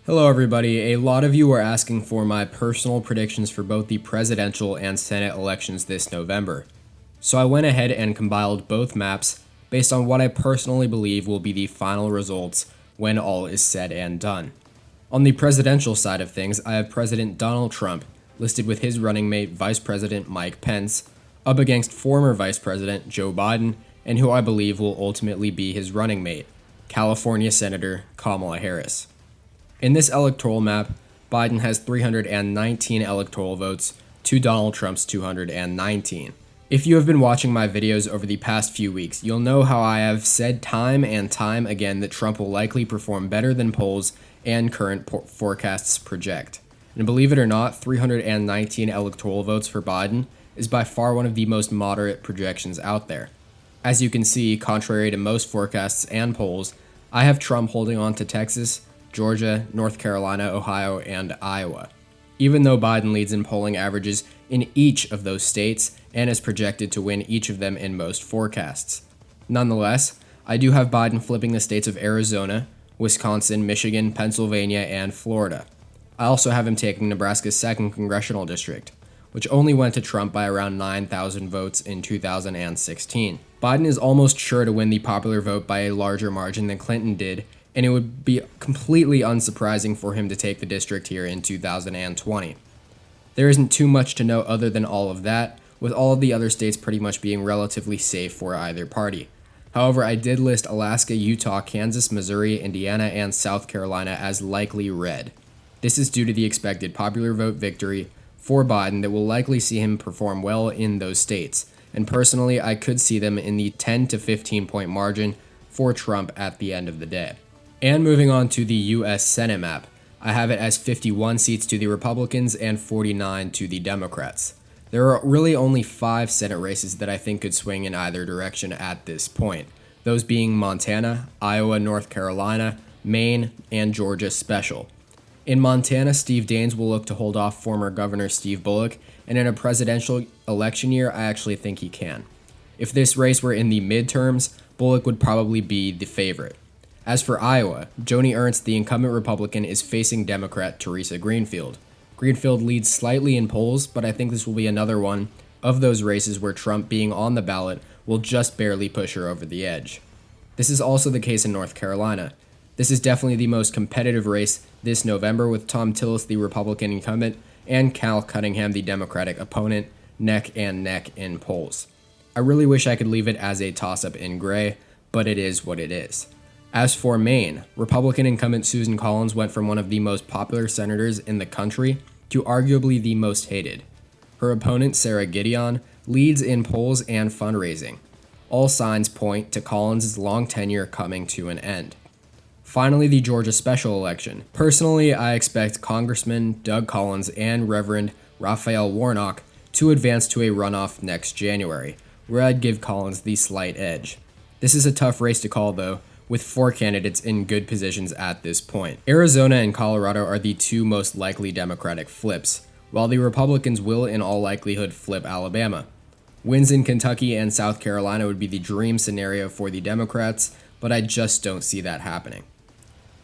Hello everybody, a lot of you were asking for my personal predictions for both the presidential and Senate elections this November. So I went ahead and compiled both maps based on what I personally believe will be the final results when all is said and done. On the presidential side of things, I have President Donald Trump listed with his running mate Vice President Mike Pence up against former Vice President Joe Biden and who I believe will ultimately be his running mate, California Senator Kamala Harris. In this electoral map, Biden has 319 electoral votes to Donald Trump's 219. If you have been watching my videos over the past few weeks, you'll know how I have said time and time again that Trump will likely perform better than polls and current forecasts project. And believe it or not, 319 electoral votes for Biden is by far one of the most moderate projections out there. As you can see, contrary to most forecasts and polls, I have Trump holding on to Texas, Georgia, North Carolina, Ohio, and Iowa, even though Biden leads in polling averages in each of those states and is projected to win each of them in most forecasts. Nonetheless, I do have Biden flipping the states of Arizona, Wisconsin, Michigan, Pennsylvania, and Florida. I also have him taking Nebraska's 2nd congressional district, which only went to Trump by around 9,000 votes in 2016. Biden is almost sure to win the popular vote by a larger margin than Clinton did, and it would be completely unsurprising for him to take the district here in 2020. There isn't too much to know other than all of that, with all of the other states pretty much being relatively safe for either party. However, I did list Alaska, Utah, Kansas, Missouri, Indiana, and South Carolina as likely red. This is due to the expected popular vote victory for Biden that will likely see him perform well in those states, and personally, I could see them in the 10 to 15 point margin for Trump at the end of the day. And moving on to the U.S. Senate map, I have it as 51 seats to the Republicans and 49 to the Democrats. There are really only 5 Senate races that I think could swing in either direction at this point, those being Montana, Iowa, North Carolina, Maine, and Georgia special. In Montana, Steve Daines will look to hold off former Governor Steve Bullock, and in a presidential election year, I actually think he can. If this race were in the midterms, Bullock would probably be the favorite. As for Iowa, Joni Ernst, the incumbent Republican, is facing Democrat Teresa Greenfield. Greenfield leads slightly in polls, but I think this will be another one of those races where Trump being on the ballot will just barely push her over the edge. This is also the case in North Carolina. This is definitely the most competitive race this November, with Tom Tillis, the Republican incumbent, and Cal Cunningham, the Democratic opponent, neck and neck in polls. I really wish I could leave it as a toss-up in gray, but it is what it is. As for Maine, Republican incumbent Susan Collins went from one of the most popular senators in the country to arguably the most hated. Her opponent, Sarah Gideon, leads in polls and fundraising. All signs point to Collins' long tenure coming to an end. Finally, the Georgia special election. Personally, I expect Congressman Doug Collins and Reverend Raphael Warnock to advance to a runoff next January, where I'd give Collins the slight edge. This is a tough race to call, though, with 4 candidates in good positions at this point. Arizona and Colorado are the 2 most likely Democratic flips, while the Republicans will in all likelihood flip Alabama. Wins in Kentucky and South Carolina would be the dream scenario for the Democrats, but I just don't see that happening.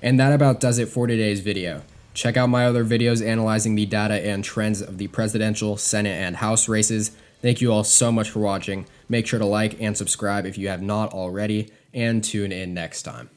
And that about does it for today's video. Check out my other videos analyzing the data and trends of the presidential, Senate, and House races. Thank you all so much for watching. Make sure to like and subscribe if you have not already, and tune in next time.